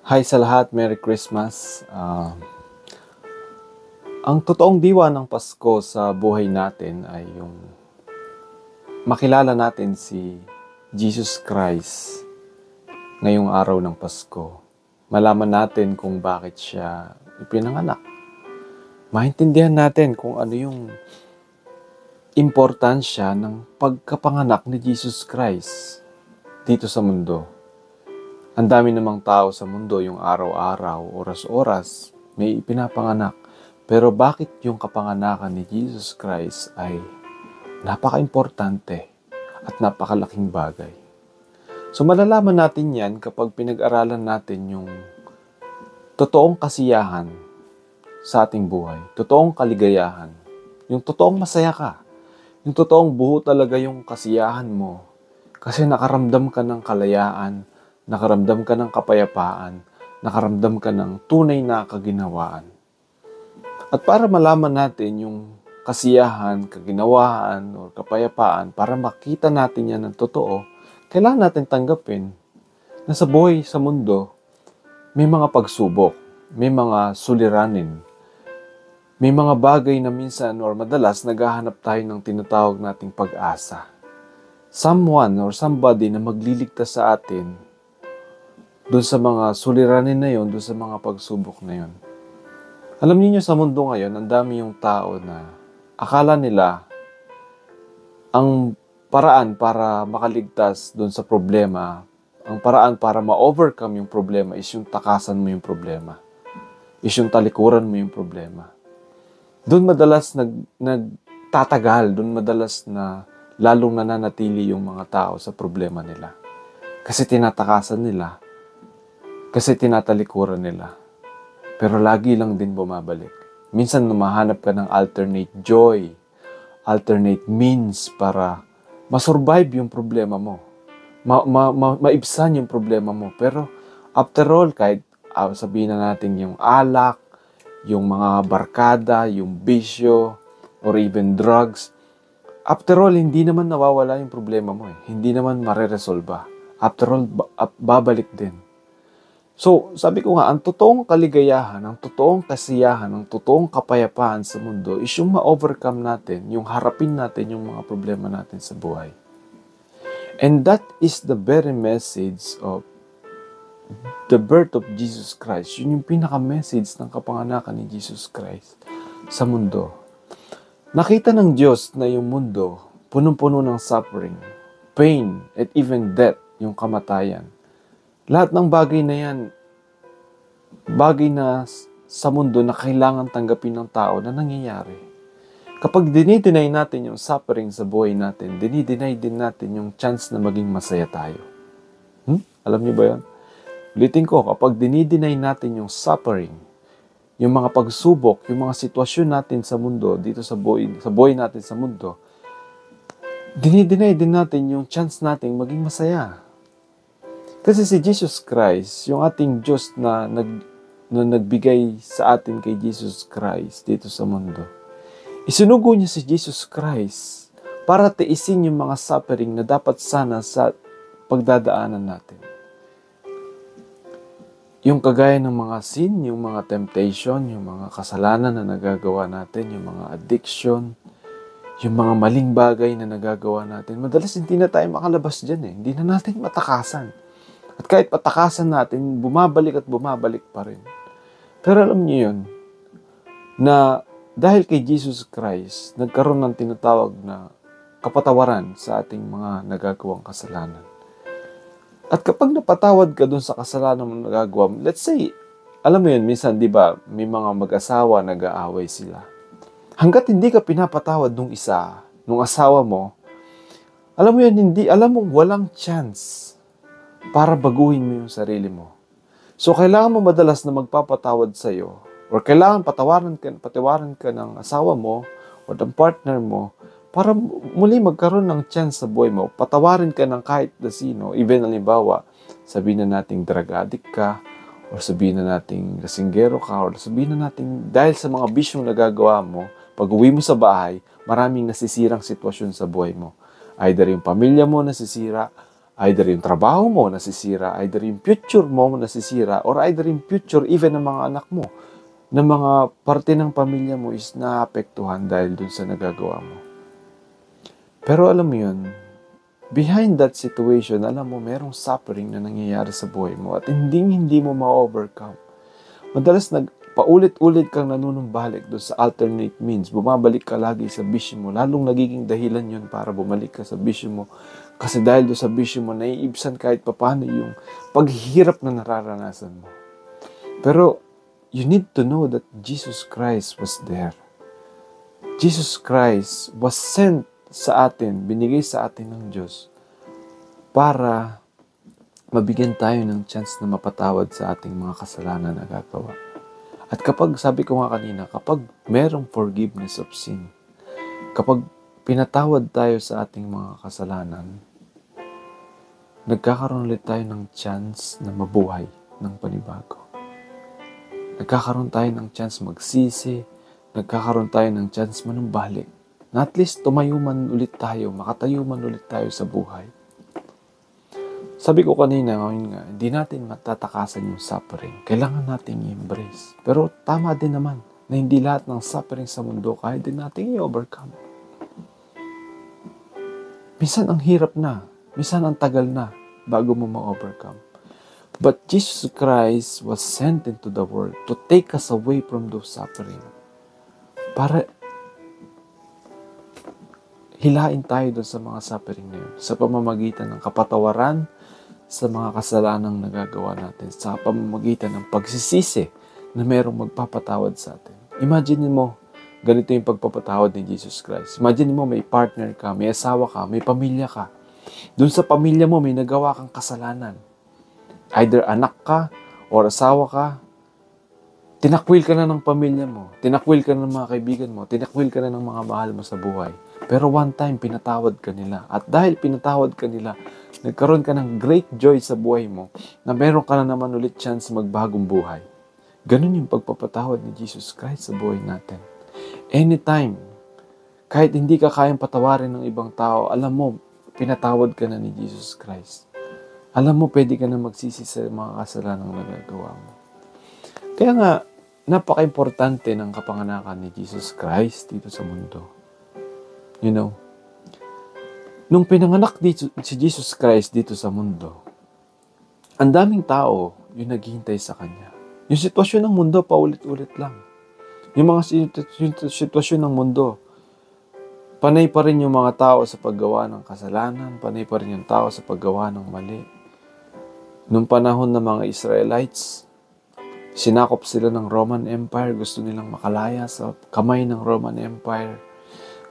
Hi sa lahat, Merry Christmas. Ang totoong diwa ng Pasko sa buhay natin ay yung makilala natin si Jesus Christ ngayong araw ng Pasko. Malaman natin kung bakit siya ipinanganak. Maintindihan natin kung ano yung importansya ng pagkapanganak ni Jesus Christ dito sa mundo. Ang dami namang tao sa mundo, yung araw-araw, oras-oras, may ipinapanganak. Pero bakit yung kapanganakan ni Jesus Christ ay napaka-importante at napakalaking bagay? So malalaman natin yan kapag pinag-aralan natin yung totoong kasiyahan sa ating buhay, totoong kaligayahan, yung totoong masaya ka, yung totoong buo talaga yung kasiyahan mo kasi nakaramdam ka ng kalayaan, nakaramdam ka ng kapayapaan, nakaramdam ka ng tunay na kaginhawaan. At para malaman natin yung kasiyahan, kaginhawaan, o kapayapaan, para makita natin yan ng totoo, kailangan natin tanggapin na sa buhay sa mundo, may mga pagsubok, may mga suliranin, may mga bagay na minsan or madalas naghahanap tayo ng tinatawag nating pag-asa. Someone or somebody na magliligtas sa atin doon sa mga suliranin na yon, doon sa mga pagsubok na yon. Alam niyo sa mundo ngayon, ang dami yung tao na akala nila ang paraan para makaligtas doon sa problema, ang paraan para ma-overcome yung problema is yung takasan mo yung problema. Is yung talikuran mo yung problema. Doon madalas nagtatagal, doon madalas na lalong nananatili yung mga tao sa problema nila. Kasi tinatakasan nila, kasi tinatalikuran nila. Pero lagi lang din bumabalik. Minsan lumahanap ka ng alternate joy, alternate means para masurvive yung problema mo. Maibsan yung problema mo. Pero after all, kahit sabihin na natin yung alak, yung mga barkada, yung bisyo, or even drugs, after all, hindi naman nawawala yung problema mo. Hindi naman mareresolba. After all, babalik din. So, sabi ko nga, ang totoong kaligayahan, ang totoong kasiyahan, ang totoong kapayapaan sa mundo is yung ma-overcome natin, yung harapin natin yung mga problema natin sa buhay. And that is the very message of the birth of Jesus Christ. Yun yung pinaka-message ng kapanganakan ni Jesus Christ sa mundo. Nakita ng Diyos na yung mundo punong-puno ng suffering, pain, at even death, yung kamatayan. Lahat ng bagay na yan, bagay na sa mundo na kailangan tanggapin ng tao na nangyayari. Kapag dinideny natin yung suffering sa buhay natin, dinideny din natin yung chance na maging masaya tayo. Alam niyo ba yan? Ulitin ko, kapag dinideny natin yung suffering, yung mga pagsubok, yung mga sitwasyon natin sa mundo, dito sa buhay natin sa mundo, dinideny din natin yung chance nating maging masaya. Kasi si Jesus Christ, yung ating Diyos na nagbigay sa atin kay Jesus Christ dito sa mundo, isinugo niya si Jesus Christ para tiisin yung mga suffering na dapat sana sa pagdadaanan natin. Yung kagaya ng mga sin, yung mga temptation, yung mga kasalanan na nagagawa natin, yung mga addiction, yung mga maling bagay na nagagawa natin, madalas hindi na tayo makalabas dyan. Hindi na natin matakasan. At kahit patakasan natin, bumabalik at bumabalik pa rin. Pero alam niyo yun, na dahil kay Jesus Christ, nagkaroon ng tinatawag na kapatawaran sa ating mga nagagawang kasalanan. At kapag napatawad ka dun sa kasalanan mo nagagawa mo, let's say, alam mo yun, minsan, di ba, may mga mag-asawa nag-aaway sila. Hanggat hindi ka pinapatawad nung isa, nung asawa mo, alam mo yun, alam mo, walang chance para baguhin mo yung sarili mo. So, kailangan mo madalas na magpapatawad sa'yo or kailangan patiwaran ka ng asawa mo o ng partner mo para muli magkaroon ng chance sa buhay mo. Patawarin ka ng kahit na sino. Even, halimbawa, sabihin na nating drug addict ka or sabihin na nating lasinggero ka or sabihin na nating dahil sa mga bisyong nagagawa mo, pag uwi mo sa bahay, maraming nasisirang sitwasyon sa buhay mo. Either yung pamilya mo nasisira, Either yung trabaho mo nasisira, either yung future mo nasisira, or either yung future even ng mga anak mo, ng mga parte ng pamilya mo is naapektuhan dahil dun sa nagagawa mo. Pero alam mo yun, behind that situation, alam mo, merong suffering na nangyayari sa buhay mo at hindi mo ma-overcome. Madalas paulit-ulit kang nanunumbalik doon sa alternate means. Bumabalik ka lagi sa bisyo mo. Lalong nagiging dahilan yun para bumalik ka sa bisyo mo. Kasi dahil doon sa bisyo mo, naiibsan kahit papano yung paghihirap na nararanasan mo. Pero you need to know that Jesus Christ was there. Jesus Christ was sent sa atin, binigay sa atin ng Diyos para mabigyan tayo ng chance na mapatawad sa ating mga kasalanan na gagawa. At kapag, sabi ko nga kanina, kapag merong forgiveness of sin, kapag pinatawad tayo sa ating mga kasalanan, nagkakaroon ulit tayo ng chance na mabuhay ng panibago. Nagkakaroon tayo ng chance magsisi, nagkakaroon tayo ng chance manumbalik, na at least tumayo man ulit tayo, makatayo man ulit tayo sa buhay. Sabi ko kanina, ngayon nga, hindi natin matatakasan yung suffering. Kailangan nating i-embrace. Pero tama din naman na hindi lahat ng suffering sa mundo kaya din nating i-overcome. Minsan ang hirap na, minsan ang tagal na bago mo ma-overcome. But Jesus Christ was sent into the world to take us away from those suffering. Para hilain tayo doon sa mga suffering na yun, sa pamamagitan ng kapatawaran sa mga kasalanang nagagawa natin, sa pamamagitan ng pagsisisi na merong magpapatawad sa atin. Imagine mo, ganito yung pagpapatawad ni Jesus Christ. Imagine mo, may partner ka, may asawa ka, may pamilya ka. Doon sa pamilya mo, may nagawa kang kasalanan. Either anak ka or asawa ka, tinakwil ka na ng pamilya mo, tinakwil ka na ng mga kaibigan mo, tinakwil ka na ng mga mahal mo sa buhay. Pero one time, pinatawad ka nila. At dahil pinatawad ka nila, nagkaroon ka ng great joy sa buhay mo na meron ka na naman ulit chance magbagong buhay. Ganun yung pagpapatawad ni Jesus Christ sa buhay natin. Anytime, kahit hindi ka kayang patawarin ng ibang tao, alam mo, pinatawad ka na ni Jesus Christ. Alam mo, pwede ka na magsisi sa mga kasalanang nagagawa mo. Kaya nga, napaka-importante ng kapanganakan ni Jesus Christ dito sa mundo. You know, nung pinanganak dito, si Jesus Christ dito sa mundo, ang daming tao yung naghihintay sa Kanya. Yung sitwasyon ng mundo, paulit-ulit lang. Yung mga sitwasyon ng mundo, panay pa rin yung mga tao sa paggawa ng kasalanan, panay pa rin yung tao sa paggawa ng mali. Nung panahon ng mga Israelites, sinakop sila ng Roman Empire, gusto nilang makalaya sa kamay ng Roman Empire.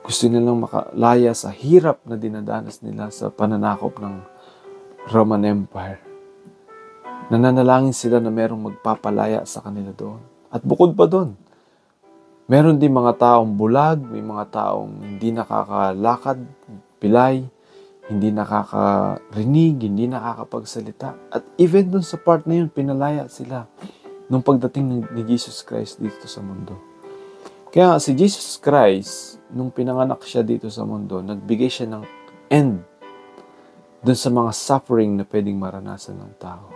Gusto nilang makalaya sa hirap na dinadanas nila sa pananakop ng Roman Empire. Nananalangin sila na merong magpapalaya sa kanila doon. At bukod pa doon, meron din mga taong bulag, may mga taong hindi nakakalakad, pilay, hindi nakakarinig, hindi nakakapagsalita. At even doon sa part na yun, pinalaya sila nung pagdating ni Jesus Christ dito sa mundo. Kaya si Jesus Christ, nung pinanganak siya dito sa mundo, nagbigay siya ng end dun sa mga suffering na pwedeng maranasan ng tao.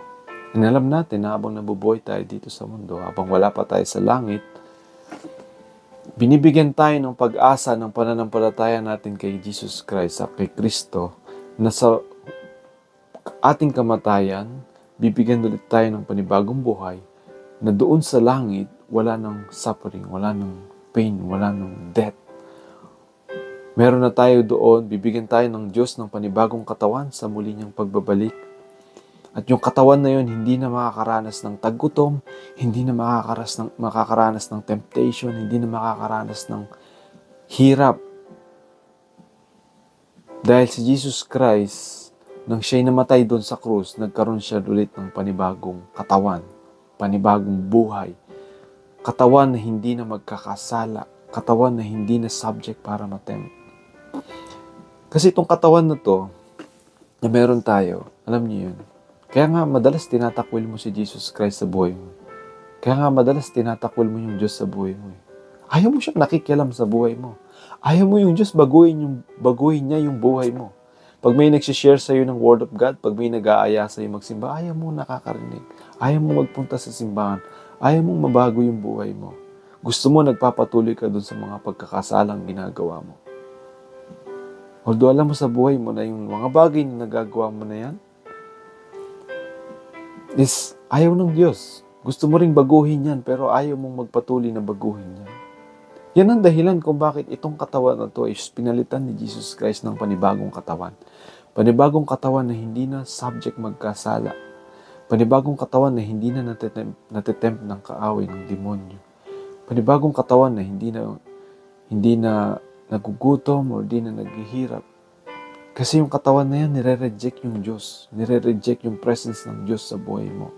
And alam natin na habang nabubuhay tayo dito sa mundo, habang wala pa tayo sa langit, binibigyan tayo ng pag-asa ng pananampalataya natin kay Jesus Christ at kay Kristo na sa ating kamatayan, bibigyan ulit tayo ng panibagong buhay na doon sa langit, wala ng suffering, wala ng pain, wala ng death. Meron na tayo doon, bibigyan tayo ng Diyos ng panibagong katawan sa muli niyang pagbabalik. At yung katawan na yun, hindi na makakaranas ng taggutom, hindi na makakaranas ng temptation, hindi na makakaranas ng hirap. Dahil si Jesus Christ, nang siya'y namatay doon sa krus, nagkaroon siya ulit ng panibagong katawan, panibagong buhay. Katawan na hindi na magkakasala, katawan na hindi na subject para matempt. Kasi itong katawan na to, na meron tayo, alam niyo yun. Kaya nga madalas tinatakwil mo si Jesus Christ sa buhay mo. Kaya nga madalas tinatakwil mo yung Diyos sa buhay mo. Ayaw mo siyang nakikialam sa buhay mo. Ayaw mo yung Diyos baguhin niya yung buhay mo. Pag may nagsishare sa'yo ng Word of God, pag may nag-aaya sa'yo magsimba, ayaw mo nakakarinig. Ayaw mo magpunta sa simbahan. Ayaw mong mabago yung buhay mo. Gusto mo nagpapatuloy ka dun sa mga pagkakasalang ginagawa mo. Although alam mo sa buhay mo na yung mga bagay na nagagawa mo na yan, is ayaw ng Diyos. Gusto mo ring baguhin yan, pero ayaw mong magpatuloy na baguhin yan. Yan ang dahilan kung bakit itong katawan na to is pinalitan ni Jesus Christ ng panibagong katawan. Panibagong katawan na hindi na subject magkasala. Panibagong katawan na hindi na natitempt ng kaaway ng demonyo. Panibagong katawan na hindi na nagugutom o hindi na naghihirap. Kasi yung katawan na yan, nire-reject yung Diyos. Nire-reject yung presence ng Diyos sa buhay mo.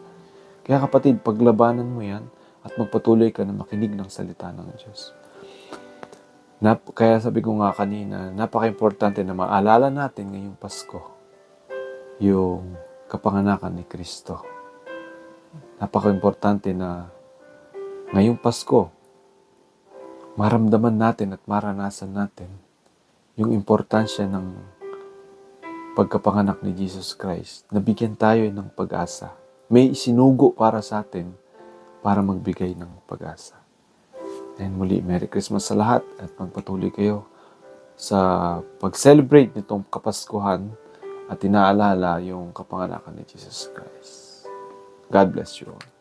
Kaya kapatid, paglabanan mo yan at magpatuloy ka na makinig ng salita ng Diyos. Kaya sabi ko nga kanina, napaka-importante na maalala natin ngayong Pasko yung kapanganakan ni Kristo. Napaka-importante na ngayong Pasko, maramdaman natin at maranasan natin yung importansya ng pagkapanganak ni Jesus Christ. Nabigyan tayo ng pag-asa. May isinugo para sa atin para magbigay ng pag-asa. And muli, Merry Christmas sa lahat at magpatuloy kayo sa pag-celebrate nitong Kapaskuhan at inaalala yung kapanganakan ni Jesus Christ. God bless you all.